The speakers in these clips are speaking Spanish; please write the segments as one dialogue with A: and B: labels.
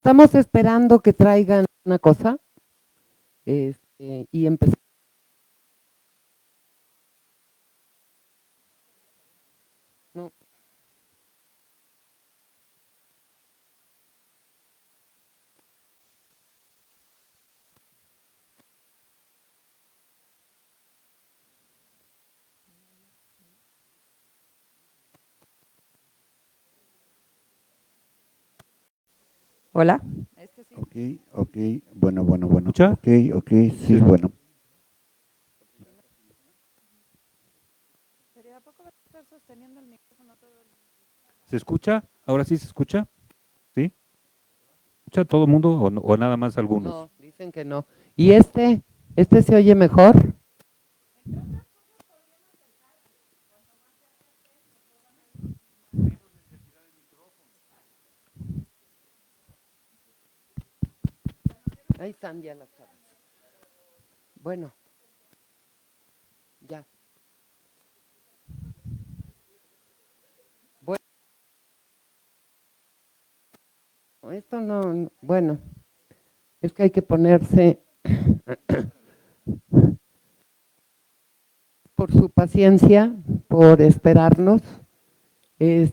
A: estamos esperando que traigan una cosa y empezamos. No. Hola.
B: Ok, ok, bueno,
C: ¿Escucha?
B: ok, ok, sí, bueno.
D: ¿Pero a poco vas a estar sosteniendo el micrófono todo el...
C: ¿Se escucha? ¿Ahora sí se escucha? ¿Sí? ¿Escucha todo el mundo o nada más algunos?
A: No, dicen que no. ¿Y este se oye mejor? Ahí están ya las chavas. Bueno, ya. Bueno, esto no, bueno, es que hay que ponerse por su paciencia, por esperarnos. Es,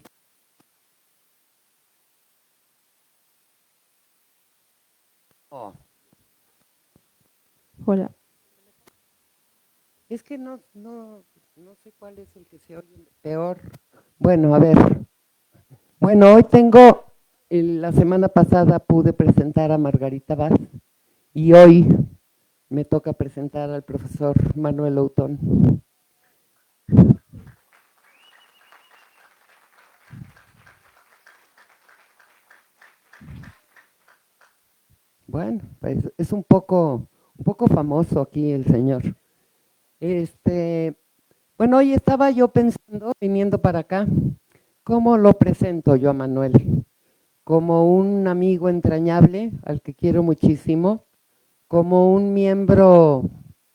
A: oh,
D: Hola.
A: es que no sé cuál es el que se oye peor. Bueno, a ver. Bueno, hoy tengo, la semana pasada pude presentar a Margarita Vaz y hoy me toca presentar al profesor Manuel Outón. Bueno, pues es un poco famoso aquí el señor. Este, bueno, hoy estaba yo pensando, viniendo para acá, ¿cómo lo presento yo a Manuel? Como un amigo entrañable al que quiero muchísimo, como un miembro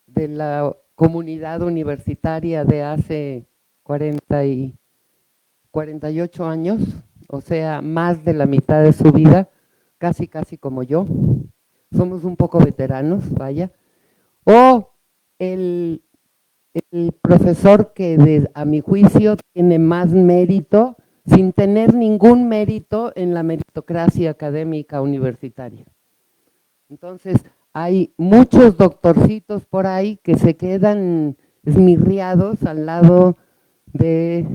A: de la comunidad universitaria de hace 48 años, o sea, más de la mitad de su vida, casi casi como yo. Somos un poco veteranos, vaya. O el, el profesor que a mi juicio tiene más mérito sin tener ningún mérito en la meritocracia académica universitaria. Entonces, hay muchos doctorcitos por ahí que se quedan esmirriados al lado de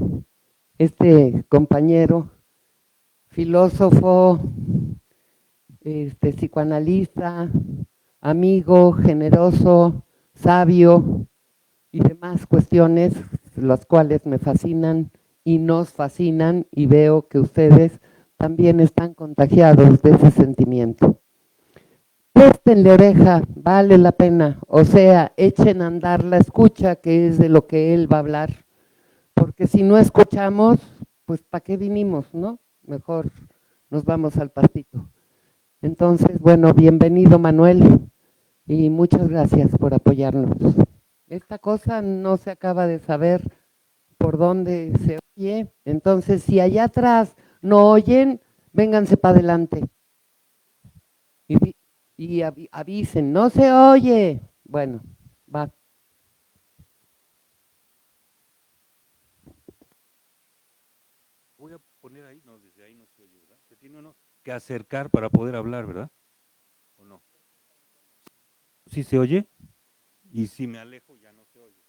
A: este compañero, filósofo, psicoanalista, amigo, generoso, sabio y demás cuestiones, las cuales me fascinan y nos fascinan y veo que ustedes también están contagiados de ese sentimiento. Préstenle oreja, vale la pena, o sea, echen a andar la escucha, que es de lo que él va a hablar, porque si no escuchamos, pues ¿para qué vinimos, no? Mejor nos vamos al pastito. Entonces, bueno, bienvenido Manuel y muchas gracias por apoyarnos. Esta cosa no se acaba de saber por dónde se oye, entonces si allá atrás no oyen, vénganse para adelante y, avisen, no se oye. Bueno, va.
C: Voy a poner ahí, no, desde ahí no se oye, ¿verdad? Se tiene uno que acercar para poder hablar, ¿verdad? ¿O no? ¿Sí se oye? Y si me alejo ya no se oye.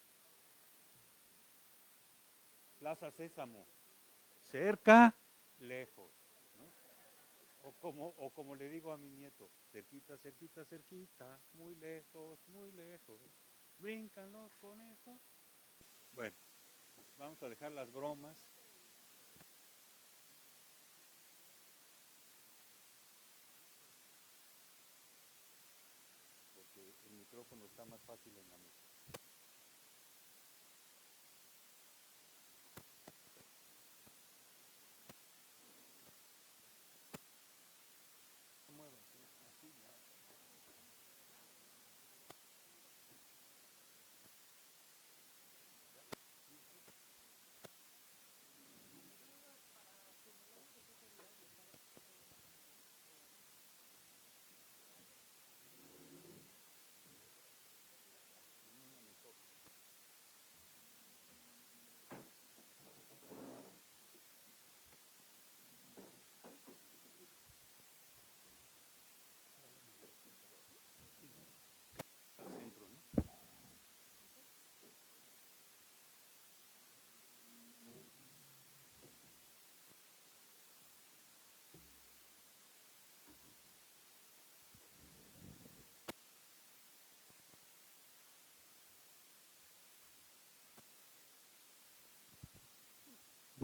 C: Plaza Sésamo, cerca, lejos, ¿no? O como le digo a mi nieto, cerquita, cerquita, cerquita, muy lejos, muy lejos. Brincan los conejos. Bueno, vamos a dejar las bromas. Porque el micrófono está más fácil en la mesa.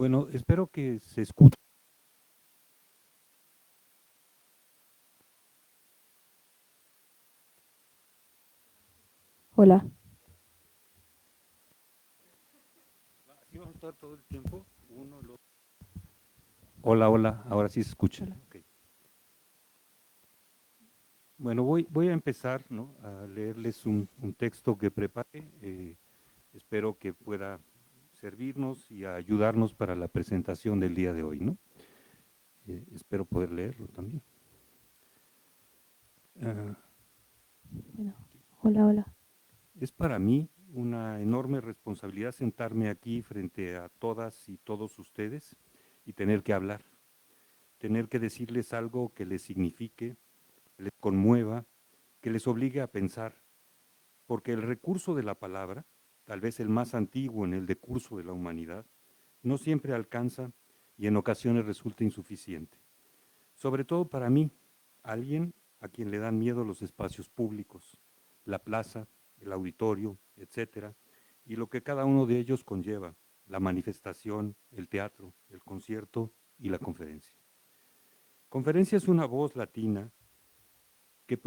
C: Bueno, espero que se escuche.
D: Hola.
C: ¿Así vamos a estar todo el tiempo? Hola, hola, ahora sí se escucha.
D: Hola.
C: Ok. Bueno, voy a empezar, ¿no?, a leerles un texto que preparé. Espero que pueda servirnos y ayudarnos para la presentación del día de hoy, ¿no? Espero poder leerlo también. Ah,
D: Bueno, hola, hola.
C: Es para mí una enorme responsabilidad sentarme aquí frente a todas y todos ustedes y tener que hablar, tener que decirles algo que les signifique, que les conmueva, que les obligue a pensar, porque el recurso de la palabra, tal vez el más antiguo en el decurso de la humanidad, no siempre alcanza y en ocasiones resulta insuficiente. Sobre todo para mí, alguien a quien le dan miedo los espacios públicos, la plaza, el auditorio, etcétera, y lo que cada uno de ellos conlleva, la manifestación, el teatro, el concierto y la conferencia. Conferencia es una voz latina que,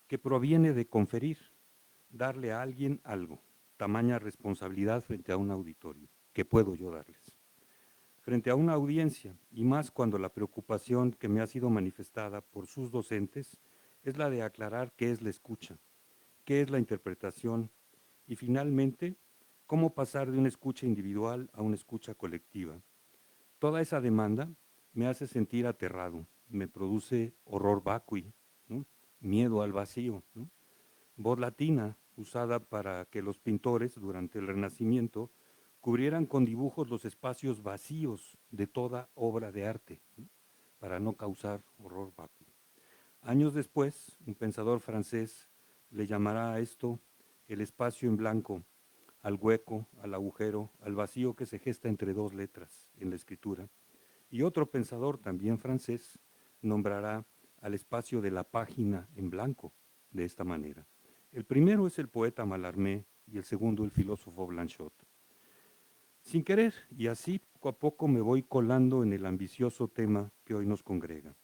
C: que proviene de conferir, darle a alguien algo, tamaña responsabilidad frente a un auditorio, que puedo yo darles. Frente a una audiencia, y más cuando la preocupación que me ha sido manifestada por sus docentes es la de aclarar qué es la escucha, qué es la interpretación y finalmente cómo pasar de una escucha individual a una escucha colectiva. Toda esa demanda me hace sentir aterrado, me produce horror vacui, ¿no?, miedo al vacío, ¿no?, voz latina usada para que los pintores durante el Renacimiento cubrieran con dibujos los espacios vacíos de toda obra de arte, ¿no?, para no causar horror vacuo. Años después, un pensador francés le llamará a esto el espacio en blanco, al hueco, al agujero, al vacío que se gesta entre dos letras en la escritura. Y otro pensador, también francés, nombrará al espacio de la página en blanco de esta manera. El primero es el poeta Mallarmé y el segundo el filósofo Blanchot. Sin querer, y así poco a poco me voy colando en el ambicioso tema que hoy nos congrega.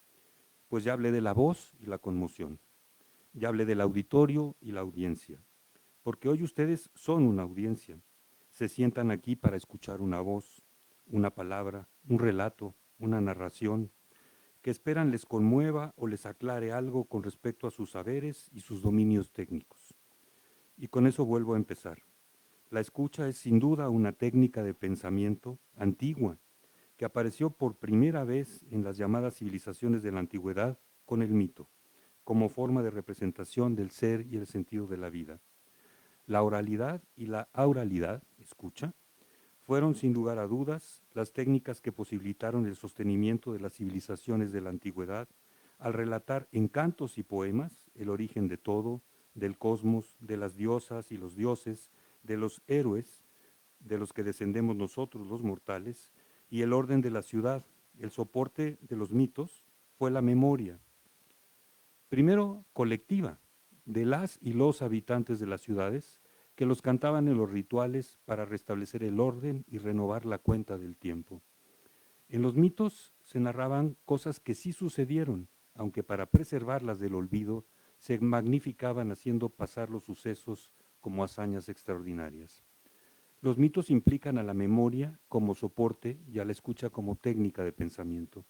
C: Pues ya hablé de la voz y la conmoción, ya hablé del auditorio y la audiencia, porque hoy ustedes son una audiencia, se sientan aquí para escuchar una voz, una palabra, un relato, una narración, que esperan les conmueva o les aclare algo con respecto a sus saberes y sus dominios técnicos. Y con eso vuelvo a empezar. La escucha es sin duda una técnica de pensamiento antigua que apareció por primera vez en las llamadas civilizaciones de la antigüedad con el mito, como forma de representación del ser y el sentido de la vida. La oralidad y la auralidad, escucha, fueron sin lugar a dudas las técnicas que posibilitaron el sostenimiento de las civilizaciones de la antigüedad al relatar en cantos y poemas el origen de todo, del cosmos, de las diosas y los dioses, de los héroes, de los que descendemos nosotros los mortales, y el orden de la ciudad. El soporte de los mitos fue la memoria, primero colectiva, de las y los habitantes de las ciudades, que los cantaban en los rituales para restablecer el orden y renovar la cuenta del tiempo. En los mitos se narraban cosas que sí sucedieron, aunque para preservarlas del olvido se magnificaban haciendo pasar los sucesos como hazañas extraordinarias. Los mitos implican a la memoria como soporte y a la escucha como técnica de pensamiento,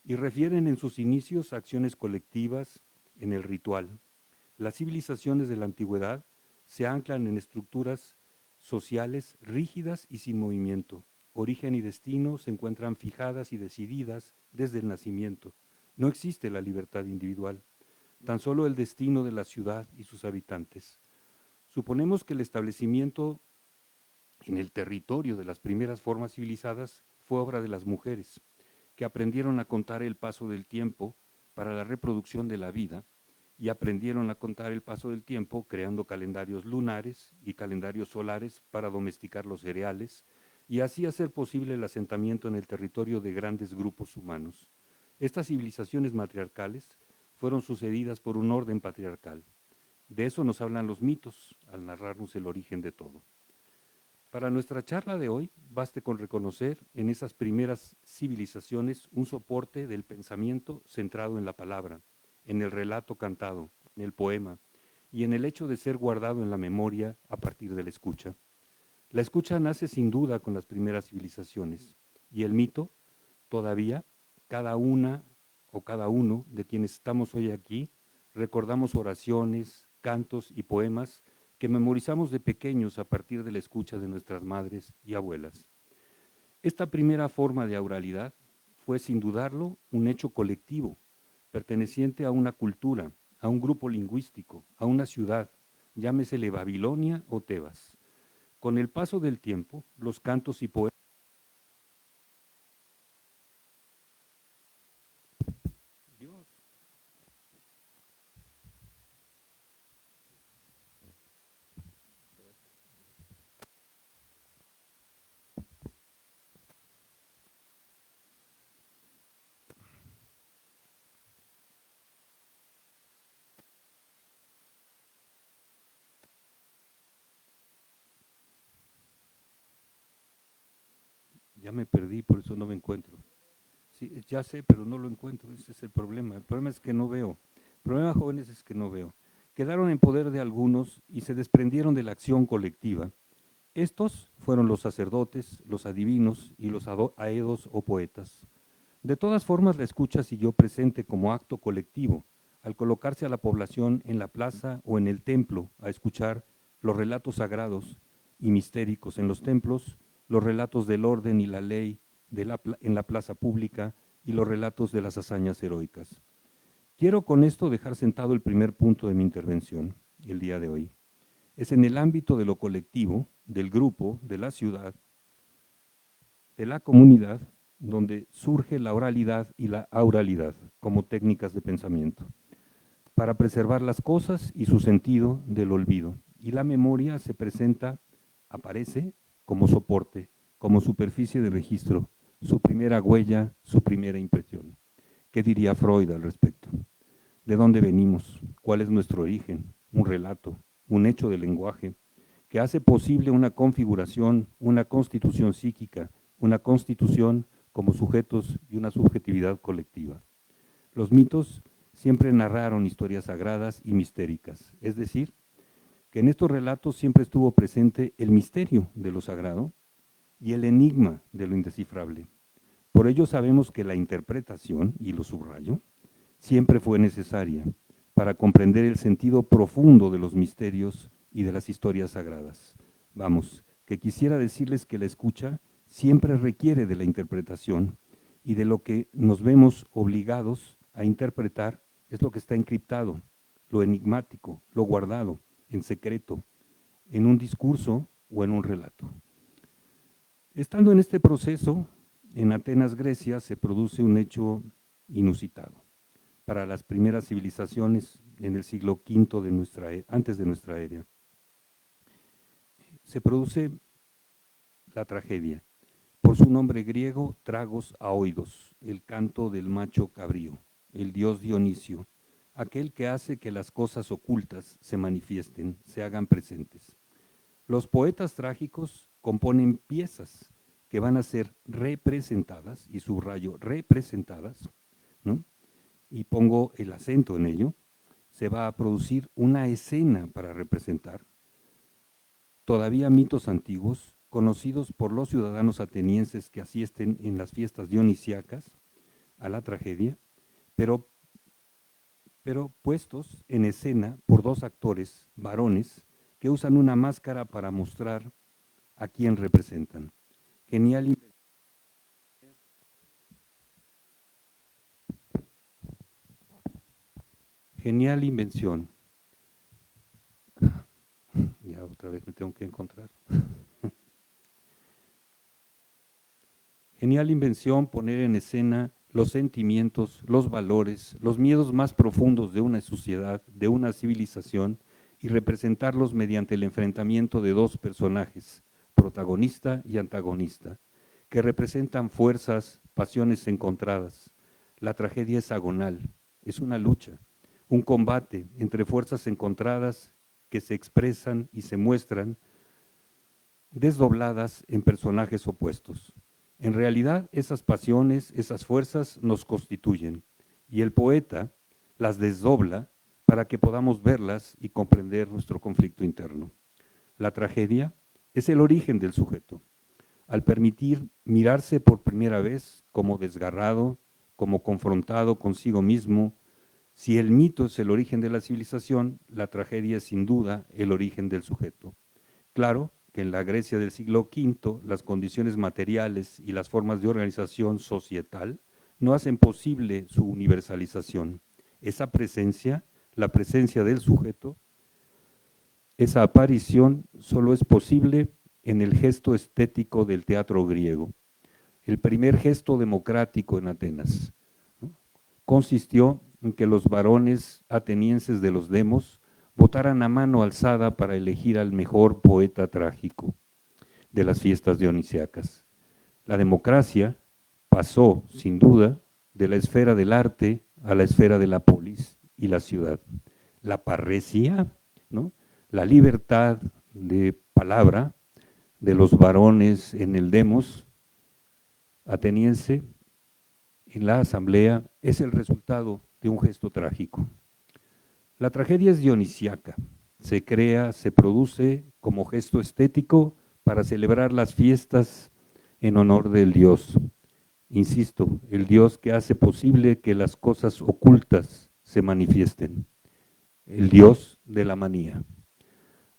C: y refieren en sus inicios a acciones colectivas en el ritual. Las civilizaciones de la antigüedad se anclan en estructuras sociales rígidas y sin movimiento. Origen y destino se encuentran fijadas y decididas desde el nacimiento. No existe la libertad individual, tan solo el destino de la ciudad y sus habitantes. Suponemos que el establecimiento en el territorio de las primeras formas civilizadas fue obra de las mujeres, que aprendieron a contar el paso del tiempo para la reproducción de la vida y aprendieron a contar el paso del tiempo creando calendarios lunares y calendarios solares para domesticar los cereales y así hacer posible el asentamiento en el territorio de grandes grupos humanos. Estas civilizaciones matriarcales fueron sucedidas por un orden patriarcal. De eso nos hablan los mitos al narrarnos el origen de todo. Para nuestra charla de hoy, baste con reconocer en esas primeras civilizaciones un soporte del pensamiento centrado en la palabra, en el relato cantado, en el poema, y en el hecho de ser guardado en la memoria a partir de la escucha. La escucha nace sin duda con las primeras civilizaciones, y el mito, todavía, cada una o cada uno de quienes estamos hoy aquí, recordamos oraciones, cantos y poemas que memorizamos de pequeños a partir de la escucha de nuestras madres y abuelas. Esta primera forma de oralidad fue, sin dudarlo, un hecho colectivo, perteneciente a una cultura, a un grupo lingüístico, a una ciudad, llámesele Babilonia o Tebas. Con el paso del tiempo, los cantos y poemas Dios. Ya me perdí, por eso no me encuentro. Sí, ya sé, pero no lo encuentro, ese es el problema. El problema es que no veo. El problema, jóvenes, es que no veo. Quedaron en poder de algunos y se desprendieron de la acción colectiva. Estos fueron los sacerdotes, los adivinos y los aedos o poetas. De todas formas, la escucha siguió presente como acto colectivo, al colocarse a la población en la plaza o en el templo a escuchar los relatos sagrados y mistéricos en los templos, los relatos del orden y la ley en la plaza pública y los relatos de las hazañas heroicas. Quiero con esto dejar sentado el primer punto de mi intervención el día de hoy. Es en el ámbito de lo colectivo, del grupo, de la ciudad, de la comunidad, donde surge la oralidad y la auralidad como técnicas de pensamiento, para preservar las cosas y su sentido del olvido. Y la memoria se presenta, aparece como soporte, como superficie de registro, su primera huella, su primera impresión. ¿Qué diría Freud al respecto? ¿De dónde venimos? ¿Cuál es nuestro origen? Un relato, un hecho del lenguaje, que hace posible una configuración, una constitución psíquica, una constitución como sujetos y una subjetividad colectiva. Los mitos siempre narraron historias sagradas y mistéricas, es decir, que en estos relatos siempre estuvo presente el misterio de lo sagrado y el enigma de lo indescifrable. Por ello sabemos que la interpretación, y lo subrayo, siempre fue necesaria para comprender el sentido profundo de los misterios y de las historias sagradas. Vamos, que quisiera decirles que la escucha siempre requiere de la interpretación y de lo que nos vemos obligados a interpretar es lo que está encriptado, lo enigmático, lo guardado, en secreto, en un discurso o en un relato. Estando en este proceso, en Atenas, Grecia, se produce un hecho inusitado para las primeras civilizaciones en el siglo V antes de nuestra era. Se produce la tragedia, por su nombre griego, Tragos Aoidos, el canto del macho cabrío, el dios Dionisio, aquel que hace que las cosas ocultas se manifiesten, se hagan presentes. Los poetas trágicos componen piezas que van a ser representadas, y subrayo representadas, ¿no? Y pongo el acento en ello, se va a producir una escena para representar todavía mitos antiguos, conocidos por los ciudadanos atenienses que asisten en las fiestas dionisíacas a la tragedia, pero puestos en escena por dos actores varones que usan una máscara para mostrar a quién representan. Genial invención. Ya otra vez me tengo que encontrar. Genial invención poner en escena los sentimientos, los valores, los miedos más profundos de una sociedad, de una civilización, y representarlos mediante el enfrentamiento de dos personajes, protagonista y antagonista, que representan fuerzas, pasiones encontradas. La tragedia es agonal, es una lucha, un combate entre fuerzas encontradas que se expresan y se muestran desdobladas en personajes opuestos. En realidad, esas pasiones, esas fuerzas nos constituyen, y el poeta las desdobla para que podamos verlas y comprender nuestro conflicto interno. La tragedia es el origen del sujeto. Al permitir mirarse por primera vez como desgarrado, como confrontado consigo mismo, si el mito es el origen de la civilización, la tragedia es sin duda el origen del sujeto. Claro que en la Grecia del siglo V, las condiciones materiales y las formas de organización societal no hacen posible su universalización. Esa presencia, la presencia del sujeto, esa aparición solo es posible en el gesto estético del teatro griego. El primer gesto democrático en Atenas, ¿no?, consistió en que los varones atenienses de los demos votaran a mano alzada para elegir al mejor poeta trágico de las fiestas dionisíacas. La democracia pasó, sin duda, de la esfera del arte a la esfera de la polis y la ciudad. La parresía, ¿no?, la libertad de palabra de los varones en el demos ateniense, en la asamblea, es el resultado de un gesto trágico. La tragedia es dionisíaca, se crea, se produce como gesto estético para celebrar las fiestas en honor del Dios. Insisto, el Dios que hace posible que las cosas ocultas se manifiesten, el Dios de la manía.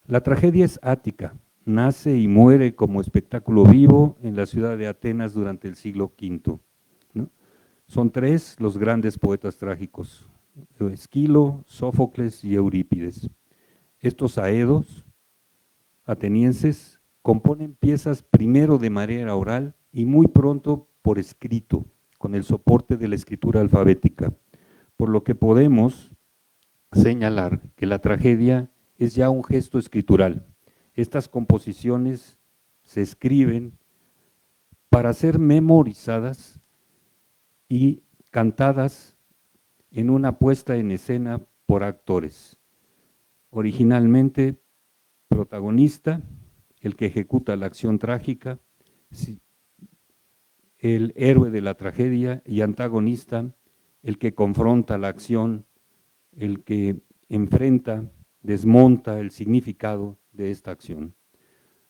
C: La tragedia es ática, nace y muere como espectáculo vivo en la ciudad de Atenas durante el siglo V, ¿no? Son tres los grandes poetas trágicos: Esquilo, Sófocles y Eurípides. Estos aedos atenienses componen piezas primero de manera oral y muy pronto por escrito, con el soporte de la escritura alfabética, por lo que podemos señalar que la tragedia es ya un gesto escritural. Estas composiciones se escriben para ser memorizadas y cantadas en una puesta en escena por actores. Originalmente, protagonista, el que ejecuta la acción trágica, el héroe de la tragedia, y antagonista, el que confronta la acción, el que enfrenta, desmonta el significado de esta acción.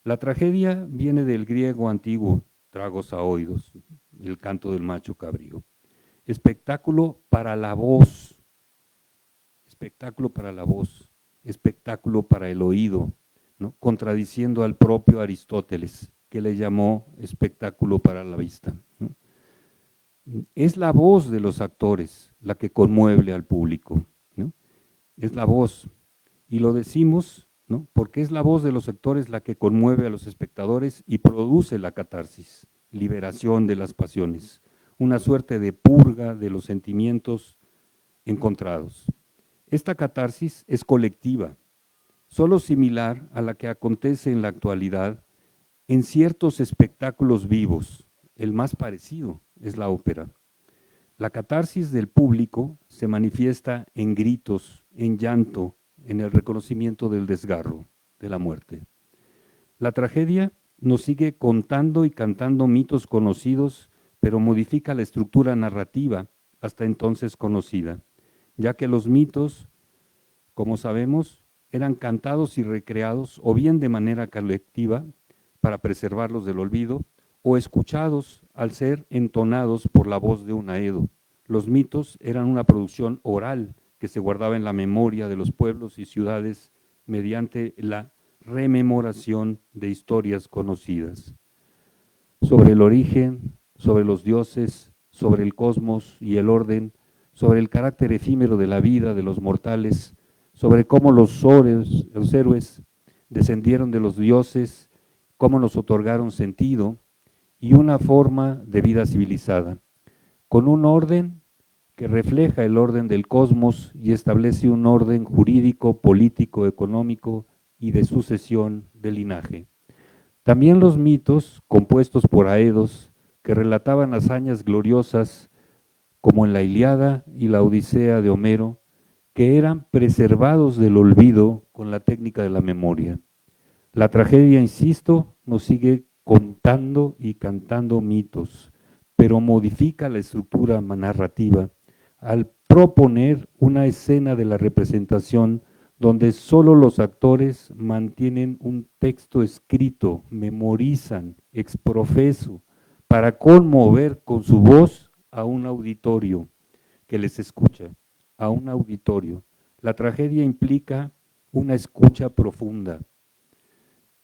C: La tragedia viene del griego antiguo, tragos aoidos, el canto del macho cabrío. Espectáculo para la voz, espectáculo para la voz, espectáculo para el oído, ¿no?, contradiciendo al propio Aristóteles, que le llamó espectáculo para la vista, ¿no? Es la voz de los actores la que conmueve al público, ¿no? Es la voz, y lo decimos, ¿no?, porque es la voz de los actores la que conmueve a los espectadores y produce la catarsis, liberación de las pasiones, una suerte de purga de los sentimientos encontrados. Esta catarsis es colectiva, solo similar a la que acontece en la actualidad en ciertos espectáculos vivos. El más parecido es la ópera. La catarsis del público se manifiesta en gritos, en llanto, en el reconocimiento del desgarro, de la muerte. La tragedia nos sigue contando y cantando mitos conocidos, pero modifica la estructura narrativa hasta entonces conocida, ya que los mitos, como sabemos, eran cantados y recreados o bien de manera colectiva para preservarlos del olvido, o escuchados al ser entonados por la voz de un aedo. Los mitos eran una producción oral que se guardaba en la memoria de los pueblos y ciudades mediante la rememoración de historias conocidas. Sobre el origen, sobre los dioses, sobre el cosmos y el orden, sobre el carácter efímero de la vida de los mortales, sobre cómo los héroes descendieron de los dioses, cómo nos otorgaron sentido y una forma de vida civilizada, con un orden que refleja el orden del cosmos y establece un orden jurídico, político, económico y de sucesión de linaje. También los mitos, compuestos por aedos, que relataban hazañas gloriosas, como en la Ilíada y la Odisea de Homero, que eran preservados del olvido con la técnica de la memoria. La tragedia, insisto, nos sigue contando y cantando mitos, pero modifica la estructura narrativa al proponer una escena de la representación donde solo los actores mantienen un texto escrito, memorizan, exprofeso, para conmover con su voz a un auditorio que les escucha, a un auditorio. La tragedia implica una escucha profunda.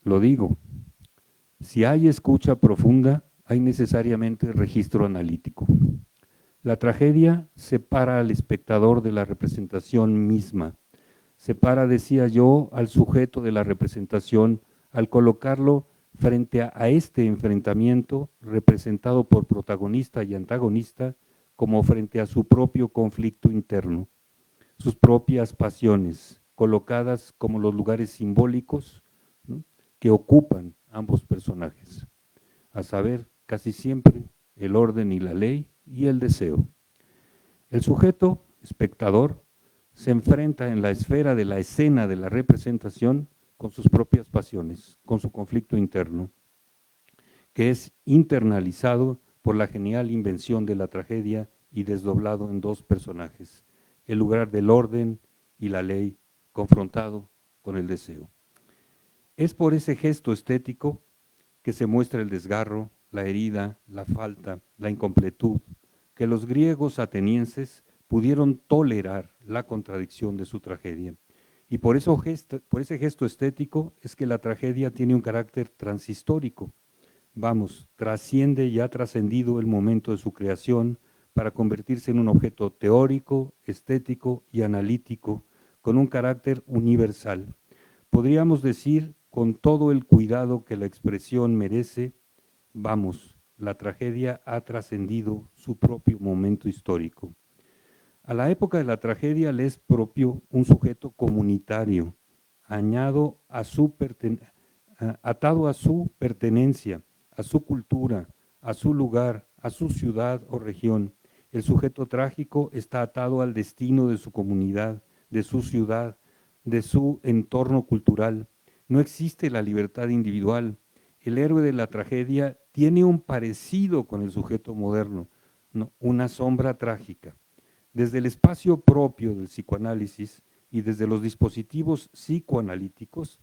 C: Lo digo, si hay escucha profunda, hay necesariamente registro analítico. La tragedia separa al espectador de la representación misma. Separa, decía yo, al sujeto de la representación al colocarlo frente a este enfrentamiento representado por protagonista y antagonista como frente a su propio conflicto interno, sus propias pasiones, colocadas como los lugares simbólicos, ¿no?, que ocupan ambos personajes, a saber, casi siempre, el orden y la ley y el deseo. El sujeto, espectador, se enfrenta en la esfera de la escena de la representación con sus propias pasiones, con su conflicto interno, que es internalizado por la genial invención de la tragedia y desdoblado en dos personajes, el lugar del orden y la ley confrontado con el deseo. Es por ese gesto estético que se muestra el desgarro, la herida, la falta, la incompletud, que los griegos atenienses pudieron tolerar la contradicción de su tragedia. Y por ese gesto estético es que la tragedia tiene un carácter transhistórico. Vamos, trasciende y ha trascendido el momento de su creación para convertirse en un objeto teórico, estético y analítico con un carácter universal. Podríamos decir, con todo el cuidado que la expresión merece, vamos, la tragedia ha trascendido su propio momento histórico. A la época de la tragedia le es propio un sujeto comunitario, atado a su pertenencia, a su cultura, a su lugar, a su ciudad o región. El sujeto trágico está atado al destino de su comunidad, de su ciudad, de su entorno cultural. No existe la libertad individual. El héroe de la tragedia tiene un parecido con el sujeto moderno, ¿no?, una sombra trágica. Desde el espacio propio del psicoanálisis y desde los dispositivos psicoanalíticos,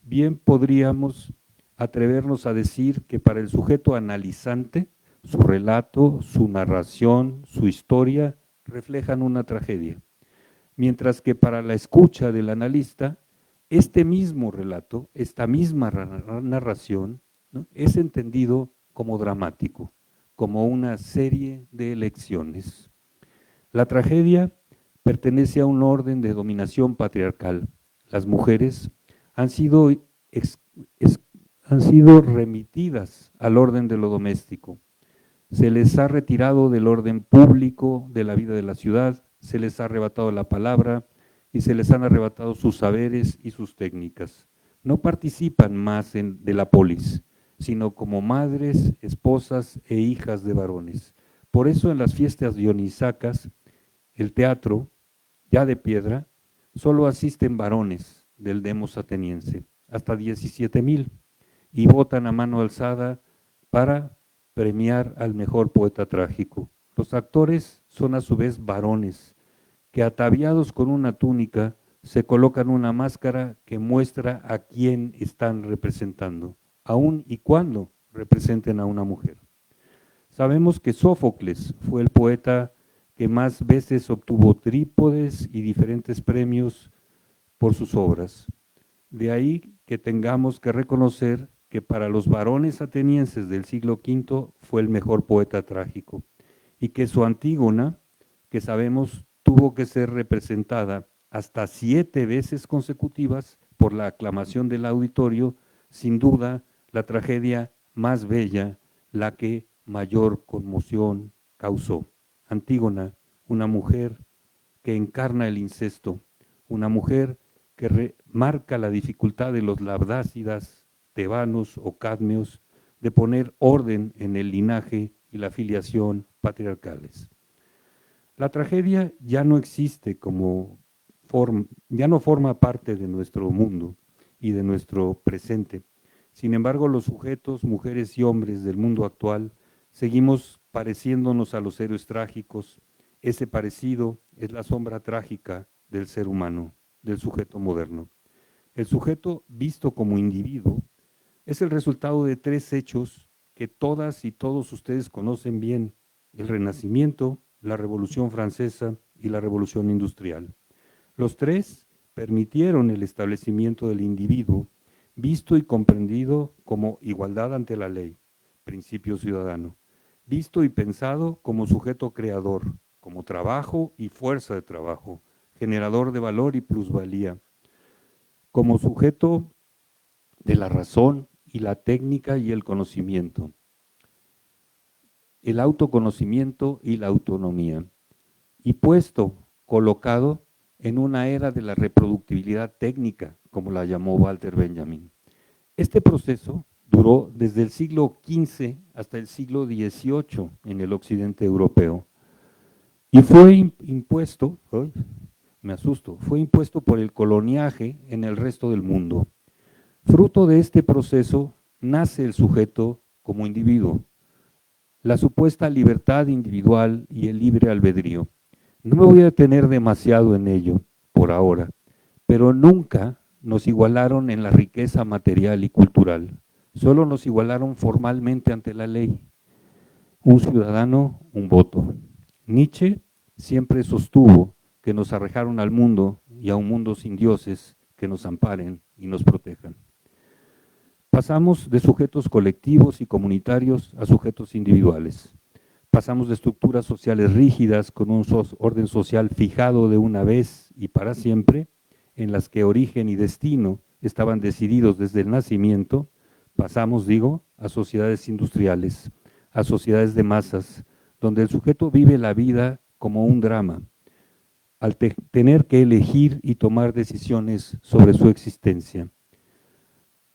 C: bien podríamos atrevernos a decir que para el sujeto analizante, su relato, su narración, su historia reflejan una tragedia, mientras que para la escucha del analista, este mismo relato, esta misma narración, ¿no?, es entendido como dramático, como una serie de elecciones. La tragedia pertenece a un orden de dominación patriarcal. Las mujeres han sido remitidas al orden de lo doméstico. Se les ha retirado del orden público de la vida de la ciudad, se les ha arrebatado la palabra y se les han arrebatado sus saberes y sus técnicas. No participan más de la polis, sino como madres, esposas e hijas de varones. Por eso en las fiestas dionisacas, el teatro, ya de piedra, solo asisten varones del demos ateniense, hasta 17,000, y votan a mano alzada para premiar al mejor poeta trágico. Los actores son a su vez varones, que ataviados con una túnica se colocan una máscara que muestra a quién están representando, aun y cuando representen a una mujer. Sabemos que Sófocles fue el poeta que más veces obtuvo trípodes y diferentes premios por sus obras. De ahí que tengamos que reconocer que para los varones atenienses del siglo V fue el mejor poeta trágico y que su Antígona, que sabemos tuvo que ser representada hasta 7 veces consecutivas por la aclamación del auditorio, sin duda la tragedia más bella, la que mayor conmoción causó. Antígona, una mujer que encarna el incesto, una mujer que marca la dificultad de los labdácidas, tebanos o cadmeos de poner orden en el linaje y la filiación patriarcales. La tragedia ya no existe ya no forma parte de nuestro mundo y de nuestro presente, Sin embargo, los sujetos, mujeres y hombres del mundo actual, seguimos pareciéndonos a los héroes trágicos. Ese parecido es la sombra trágica del ser humano, del sujeto moderno. El sujeto visto como individuo es el resultado de tres hechos que todas y todos ustedes conocen bien: el Renacimiento, la Revolución Francesa y la Revolución Industrial. Los tres permitieron el establecimiento del individuo visto y comprendido como igualdad ante la ley, principio ciudadano, visto y pensado como sujeto creador, como trabajo y fuerza de trabajo, generador de valor y plusvalía, como sujeto de la razón y la técnica y el conocimiento, el autoconocimiento y la autonomía, y puesto, colocado en una era de la reproductibilidad técnica, como la llamó Walter Benjamin. Este proceso duró desde el siglo XV hasta el siglo XVIII en el occidente europeo y fue impuesto, fue impuesto por el coloniaje en el resto del mundo. Fruto de este proceso nace el sujeto como individuo, la supuesta libertad individual y el libre albedrío. No me voy a detener demasiado en ello por ahora, pero nunca nos igualaron en la riqueza material y cultural, solo nos igualaron formalmente ante la ley. Un ciudadano, un voto. Nietzsche siempre sostuvo que nos arrojaron al mundo y a un mundo sin dioses que nos amparen y nos protejan. Pasamos de sujetos colectivos y comunitarios a sujetos individuales. Pasamos de estructuras sociales rígidas con un orden social fijado de una vez y para siempre, en las que origen y destino estaban decididos desde el nacimiento. Pasamos, a sociedades industriales, a sociedades de masas, donde el sujeto vive la vida como un drama, al tener que elegir y tomar decisiones sobre su existencia.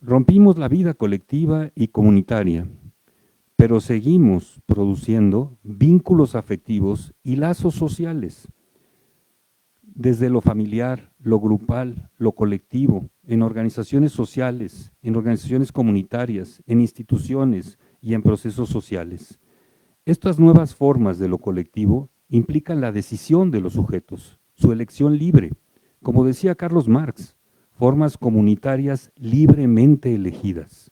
C: Rompimos la vida colectiva y comunitaria, pero seguimos produciendo vínculos afectivos y lazos sociales, desde lo familiar, lo grupal, lo colectivo, en organizaciones sociales, en organizaciones comunitarias, en instituciones y en procesos sociales. Estas nuevas formas de lo colectivo implican la decisión de los sujetos, su elección libre, como decía Carlos Marx, formas comunitarias libremente elegidas,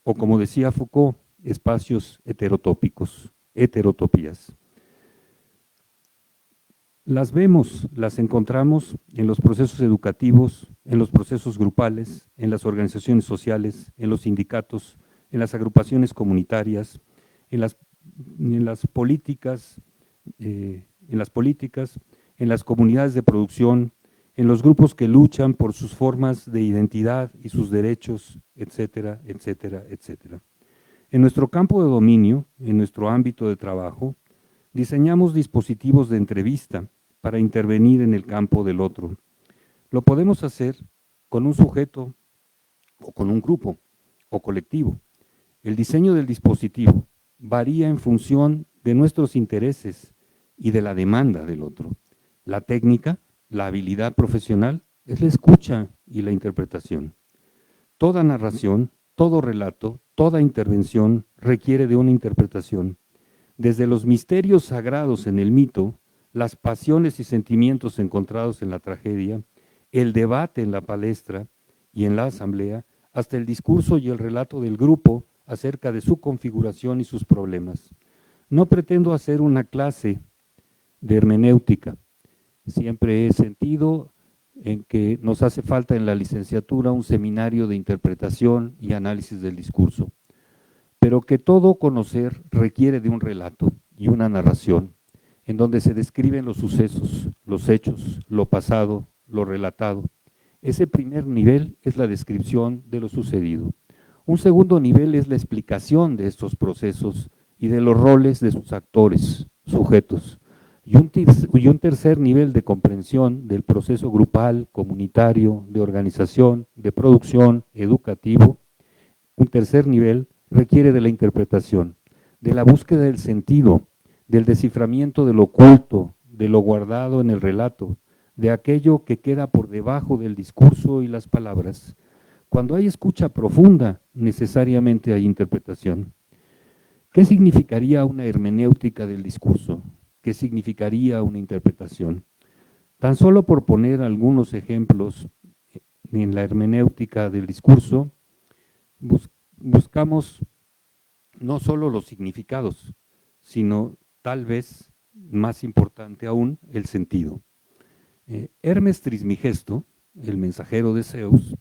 C: o como decía Foucault, espacios heterotópicos, heterotopías. Las vemos, las encontramos en los procesos educativos, en los procesos grupales, en las organizaciones sociales, en los sindicatos, en las agrupaciones comunitarias, en las políticas, en las comunidades de producción, en los grupos que luchan por sus formas de identidad y sus derechos, etcétera, etcétera, etcétera. En nuestro campo de dominio, en nuestro ámbito de trabajo, diseñamos dispositivos de entrevista para intervenir en el campo del otro. Lo podemos hacer con un sujeto o con un grupo o colectivo. El diseño del dispositivo varía en función de nuestros intereses y de la demanda del otro. La técnica, la habilidad profesional, es la escucha y la interpretación. Toda narración, todo relato, toda intervención requiere de una interpretación. Desde los misterios sagrados en el mito, las pasiones y sentimientos encontrados en la tragedia, el debate en la palestra y en la asamblea, hasta el discurso y el relato del grupo acerca de su configuración y sus problemas. No pretendo hacer una clase de hermenéutica. Siempre he sentido en que nos hace falta en la licenciatura un seminario de interpretación y análisis del discurso, pero que todo conocer requiere de un relato y una narración, en donde se describen los sucesos, los hechos, lo pasado, lo relatado. Ese primer nivel es la descripción de lo sucedido. Un segundo nivel es la explicación de estos procesos y de los roles de sus actores, sujetos. Y un tercer nivel de comprensión del proceso grupal, comunitario, de organización, de producción, educativo. Un tercer nivel requiere de la interpretación, de la búsqueda del sentido, del desciframiento de lo oculto, de lo guardado en el relato, de aquello que queda por debajo del discurso y las palabras. Cuando hay escucha profunda necesariamente hay interpretación. ¿Qué significaría una hermenéutica del discurso? ¿Qué significaría una interpretación? Tan solo por poner algunos ejemplos en la hermenéutica del discurso, buscamos no solo los significados, sino tal vez más importante aún, el sentido. Hermes Trismegisto, el mensajero de Zeus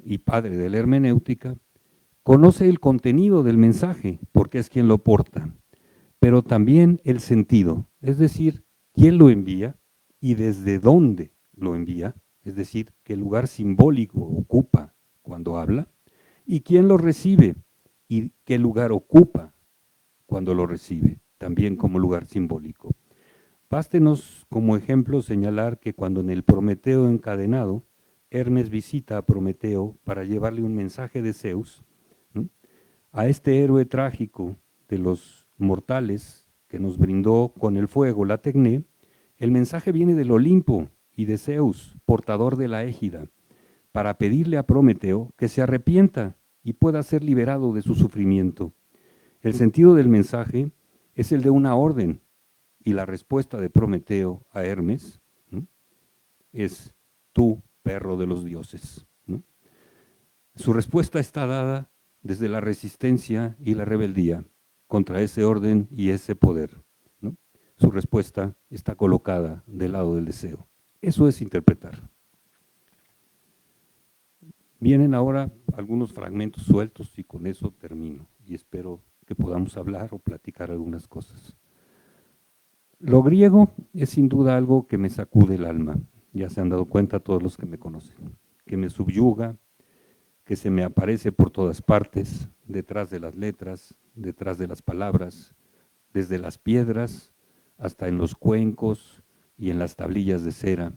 C: y padre de la hermenéutica, conoce el contenido del mensaje porque es quien lo porta, pero también el sentido, es decir, quién lo envía y desde dónde lo envía, es decir, qué lugar simbólico ocupa cuando habla, y quién lo recibe y qué lugar ocupa cuando lo recibe, también como lugar simbólico. Bástenos como ejemplo señalar que cuando en el Prometeo encadenado, Hermes visita a Prometeo para llevarle un mensaje de Zeus, ¿no?, a este héroe trágico de los mortales que nos brindó con el fuego la Tecné, el mensaje viene del Olimpo y de Zeus, portador de la égida, para pedirle a Prometeo que se arrepienta y pueda ser liberado de su sufrimiento. El sentido del mensaje es el de una orden, y la respuesta de Prometeo a Hermes, ¿no?, es: tú, perro de los dioses, ¿no? Su respuesta está dada desde la resistencia y la rebeldía contra ese orden y ese poder, ¿no? Su respuesta está colocada del lado del deseo. Eso es interpretar. Vienen ahora algunos fragmentos sueltos y con eso termino y espero que podamos hablar o platicar algunas cosas. Lo griego es sin duda algo que me sacude el alma, ya se han dado cuenta todos los que me conocen, que me subyuga, que se me aparece por todas partes, detrás de las letras, detrás de las palabras, desde las piedras hasta en los cuencos y en las tablillas de cera.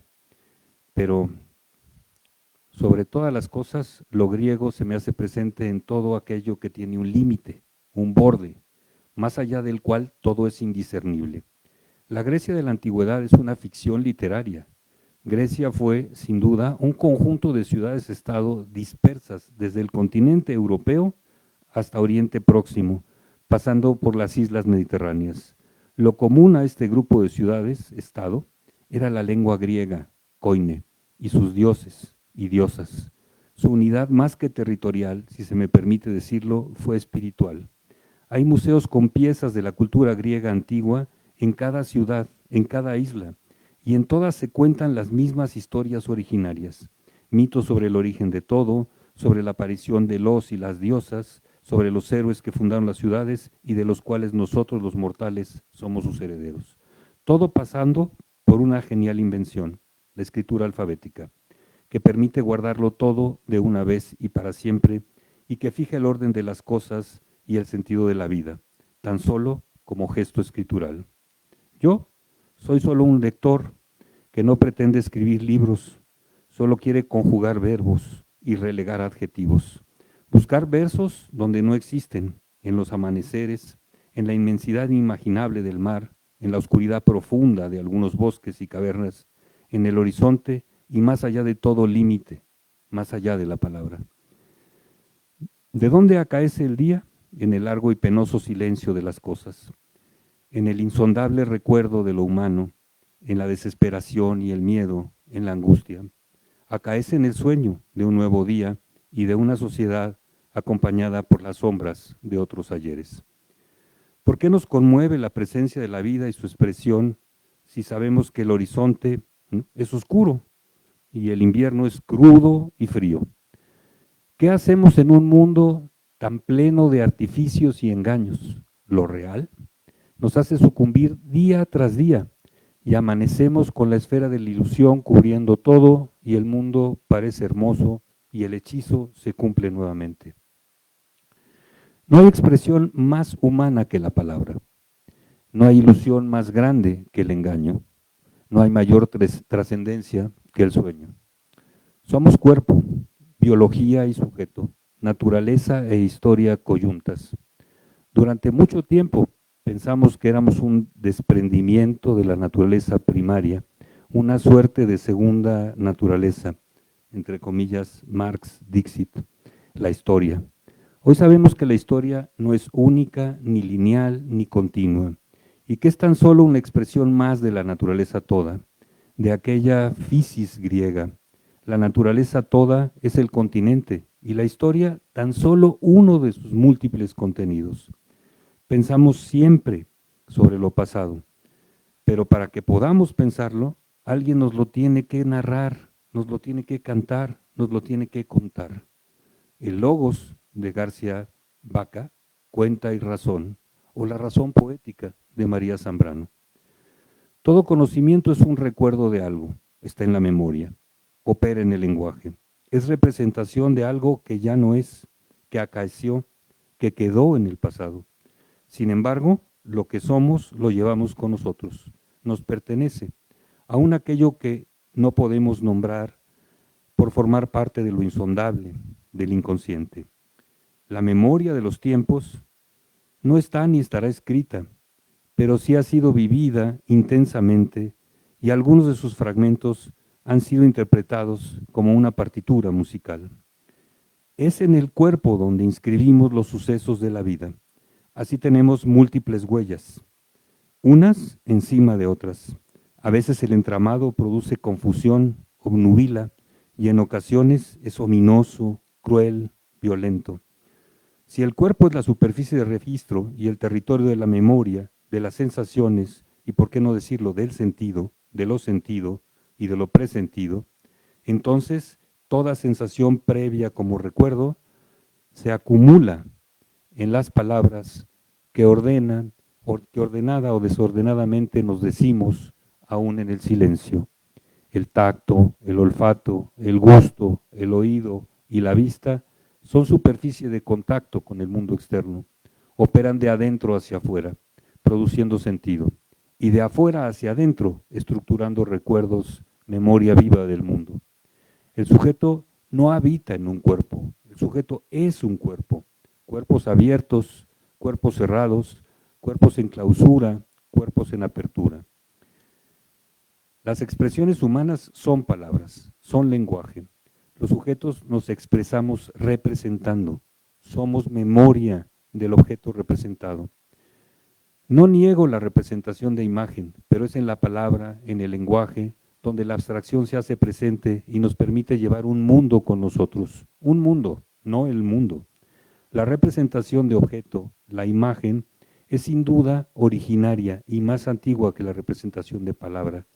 C: Pero sobre todas las cosas, lo griego se me hace presente en todo aquello que tiene un límite, un borde, más allá del cual todo es indiscernible. La Grecia de la antigüedad es una ficción literaria. Grecia fue, sin duda, un conjunto de ciudades-estado dispersas desde el continente europeo hasta Oriente Próximo, pasando por las islas mediterráneas. Lo común a este grupo de ciudades-estado era la lengua griega, koine, y sus dioses y diosas. Su unidad más que territorial, si se me permite decirlo, fue espiritual. Hay museos con piezas de la cultura griega antigua en cada ciudad, en cada isla, y en todas se cuentan las mismas historias originarias, mitos sobre el origen de todo, sobre la aparición de los y las diosas, sobre los héroes que fundaron las ciudades y de los cuales nosotros los mortales somos sus herederos. Todo pasando por una genial invención, la escritura alfabética, que permite guardarlo todo de una vez y para siempre, y que fija el orden de las cosas y el sentido de la vida, tan solo como gesto escritural. Yo soy solo un lector que no pretende escribir libros, solo quiere conjugar verbos y relegar adjetivos, buscar versos donde no existen, en los amaneceres, en la inmensidad inimaginable del mar, en la oscuridad profunda de algunos bosques y cavernas, en el horizonte y más allá de todo límite, más allá de la palabra. ¿De dónde acaece el día? En el largo y penoso silencio de las cosas, en el insondable recuerdo de lo humano, en la desesperación y el miedo, en la angustia. Acaece en el sueño de un nuevo día y de una sociedad acompañada por las sombras de otros ayeres. ¿Por qué nos conmueve la presencia de la vida y su expresión si sabemos que el horizonte es oscuro y el invierno es crudo y frío? ¿Qué hacemos en un mundo tan pleno de artificios y engaños? Lo real nos hace sucumbir día tras día y amanecemos con la esfera de la ilusión cubriendo todo y el mundo parece hermoso y el hechizo se cumple nuevamente. No hay expresión más humana que la palabra, no hay ilusión más grande que el engaño, no hay mayor trascendencia que el sueño. Somos cuerpo, biología y sujeto, naturaleza e historia coyuntas. Durante mucho tiempo pensamos que éramos un desprendimiento de la naturaleza primaria, una suerte de segunda naturaleza, entre comillas, Marx, Dixit, la historia. Hoy sabemos que la historia no es única, ni lineal, ni continua, y que es tan solo una expresión más de la naturaleza toda, de aquella physis griega. La naturaleza toda es el continente y la historia tan solo uno de sus múltiples contenidos. Pensamos siempre sobre lo pasado, pero para que podamos pensarlo, alguien nos lo tiene que narrar, nos lo tiene que cantar, nos lo tiene que contar. El Logos de García Vaca, Cuenta y Razón, o la razón poética de María Zambrano. Todo conocimiento es un recuerdo de algo, está en la memoria, opera en el lenguaje, es representación de algo que ya no es, que acaeció, que quedó en el pasado. Sin embargo, lo que somos lo llevamos con nosotros, nos pertenece, aun aquello que no podemos nombrar por formar parte de lo insondable, del inconsciente. La memoria de los tiempos no está ni estará escrita, pero sí ha sido vivida intensamente y algunos de sus fragmentos han sido interpretados como una partitura musical. Es en el cuerpo donde inscribimos los sucesos de la vida. Así tenemos múltiples huellas, unas encima de otras. A veces el entramado produce confusión, obnubila, y en ocasiones es ominoso, cruel, violento. Si el cuerpo es la superficie de registro y el territorio de la memoria, de las sensaciones y, por qué no decirlo, del sentido, de lo sentido y de lo presentido, entonces toda sensación previa como recuerdo se acumula en las palabras que ordenan, o que ordenada o desordenadamente nos decimos aún en el silencio. El tacto, el olfato, el gusto, el oído y la vista son superficie de contacto con el mundo externo. Operan de adentro hacia afuera, produciendo sentido, y de afuera hacia adentro, estructurando recuerdos, memoria viva del mundo. El sujeto no habita en un cuerpo, el sujeto es un cuerpo. Cuerpos abiertos, cuerpos cerrados, cuerpos en clausura, cuerpos en apertura. Las expresiones humanas son palabras, son lenguaje. Los sujetos nos expresamos representando, somos memoria del objeto representado. No niego la representación de imagen, pero es en la palabra, en el lenguaje, donde la abstracción se hace presente y nos permite llevar un mundo con nosotros. Un mundo, no el mundo. La representación de objeto, la imagen, es sin duda originaria y más antigua que la representación de palabra,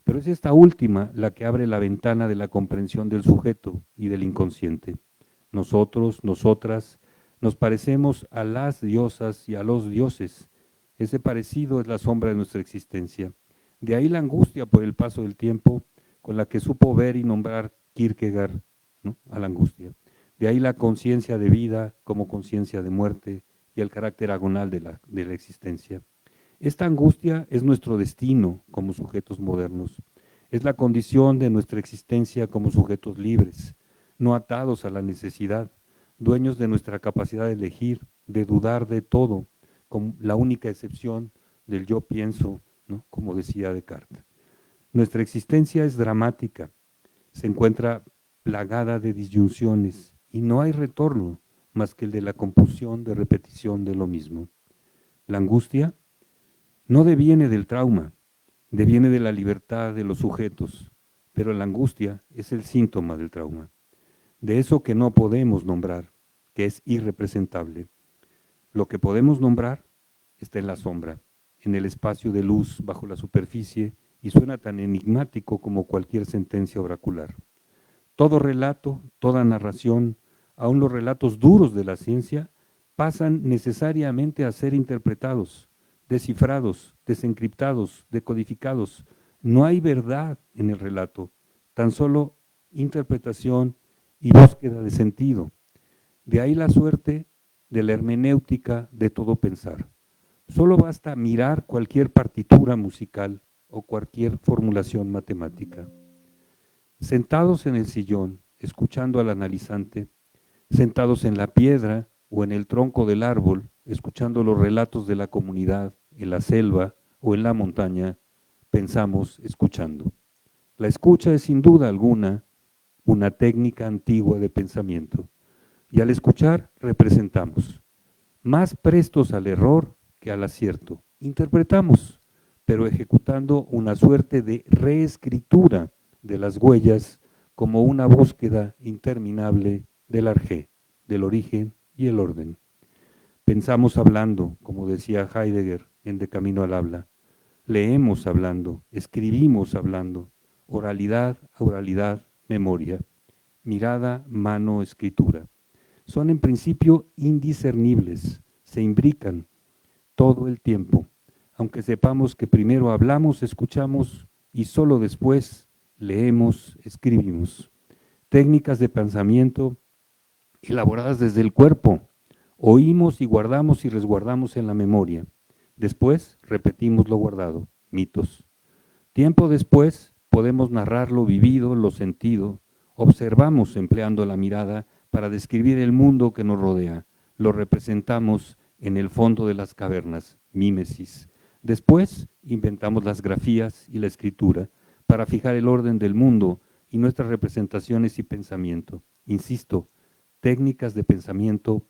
C: pero es esta última la que abre la ventana de la comprensión del sujeto y del inconsciente. Nosotros, nosotras, nos parecemos a las diosas y a los dioses. Ese parecido es la sombra de nuestra existencia. De ahí la angustia por el paso del tiempo con la que supo ver y nombrar Kierkegaard, ¿no?, a la angustia. De ahí la conciencia de vida como conciencia de muerte y el carácter agonal de la existencia. Esta angustia es nuestro destino como sujetos modernos. Es la condición de nuestra existencia como sujetos libres, no atados a la necesidad, dueños de nuestra capacidad de elegir, de dudar de todo, con la única excepción del yo pienso, ¿no?, como decía Descartes. Nuestra existencia es dramática, se encuentra plagada de disyunciones y no hay retorno más que el de la compulsión de repetición de lo mismo. La angustia no deviene del trauma, deviene de la libertad de los sujetos, pero la angustia es el síntoma del trauma, de eso que no podemos nombrar, que es irrepresentable. Lo que podemos nombrar está en la sombra, en el espacio de luz bajo la superficie y suena tan enigmático como cualquier sentencia oracular. Todo relato, toda narración, aun los relatos duros de la ciencia, pasan necesariamente a ser interpretados, descifrados, desencriptados, decodificados. No hay verdad en el relato, tan solo interpretación y búsqueda de sentido. De ahí la suerte de la hermenéutica de todo pensar. Solo basta mirar cualquier partitura musical o cualquier formulación matemática. Sentados en el sillón, escuchando al analizante, sentados en la piedra o en el tronco del árbol, escuchando los relatos de la comunidad, en la selva o en la montaña, pensamos escuchando. La escucha es sin duda alguna una técnica antigua de pensamiento y al escuchar representamos. Más prestos al error que al acierto. Interpretamos, pero ejecutando una suerte de reescritura de las huellas como una búsqueda interminable del arjé, del origen y el orden. Pensamos hablando, como decía Heidegger en De Camino al Habla. Leemos hablando, escribimos hablando, oralidad, oralidad, memoria, mirada, mano, escritura. Son en principio indiscernibles, se imbrican todo el tiempo, aunque sepamos que primero hablamos, escuchamos y solo después leemos, escribimos. Técnicas de pensamiento elaboradas desde el cuerpo. Oímos y guardamos y resguardamos en la memoria. Después repetimos lo guardado, mitos. Tiempo después podemos narrar lo vivido, lo sentido. Observamos empleando la mirada para describir el mundo que nos rodea. Lo representamos en el fondo de las cavernas, mímesis. Después inventamos las grafías y la escritura para fijar el orden del mundo y nuestras representaciones y pensamiento. Insisto, técnicas de pensamiento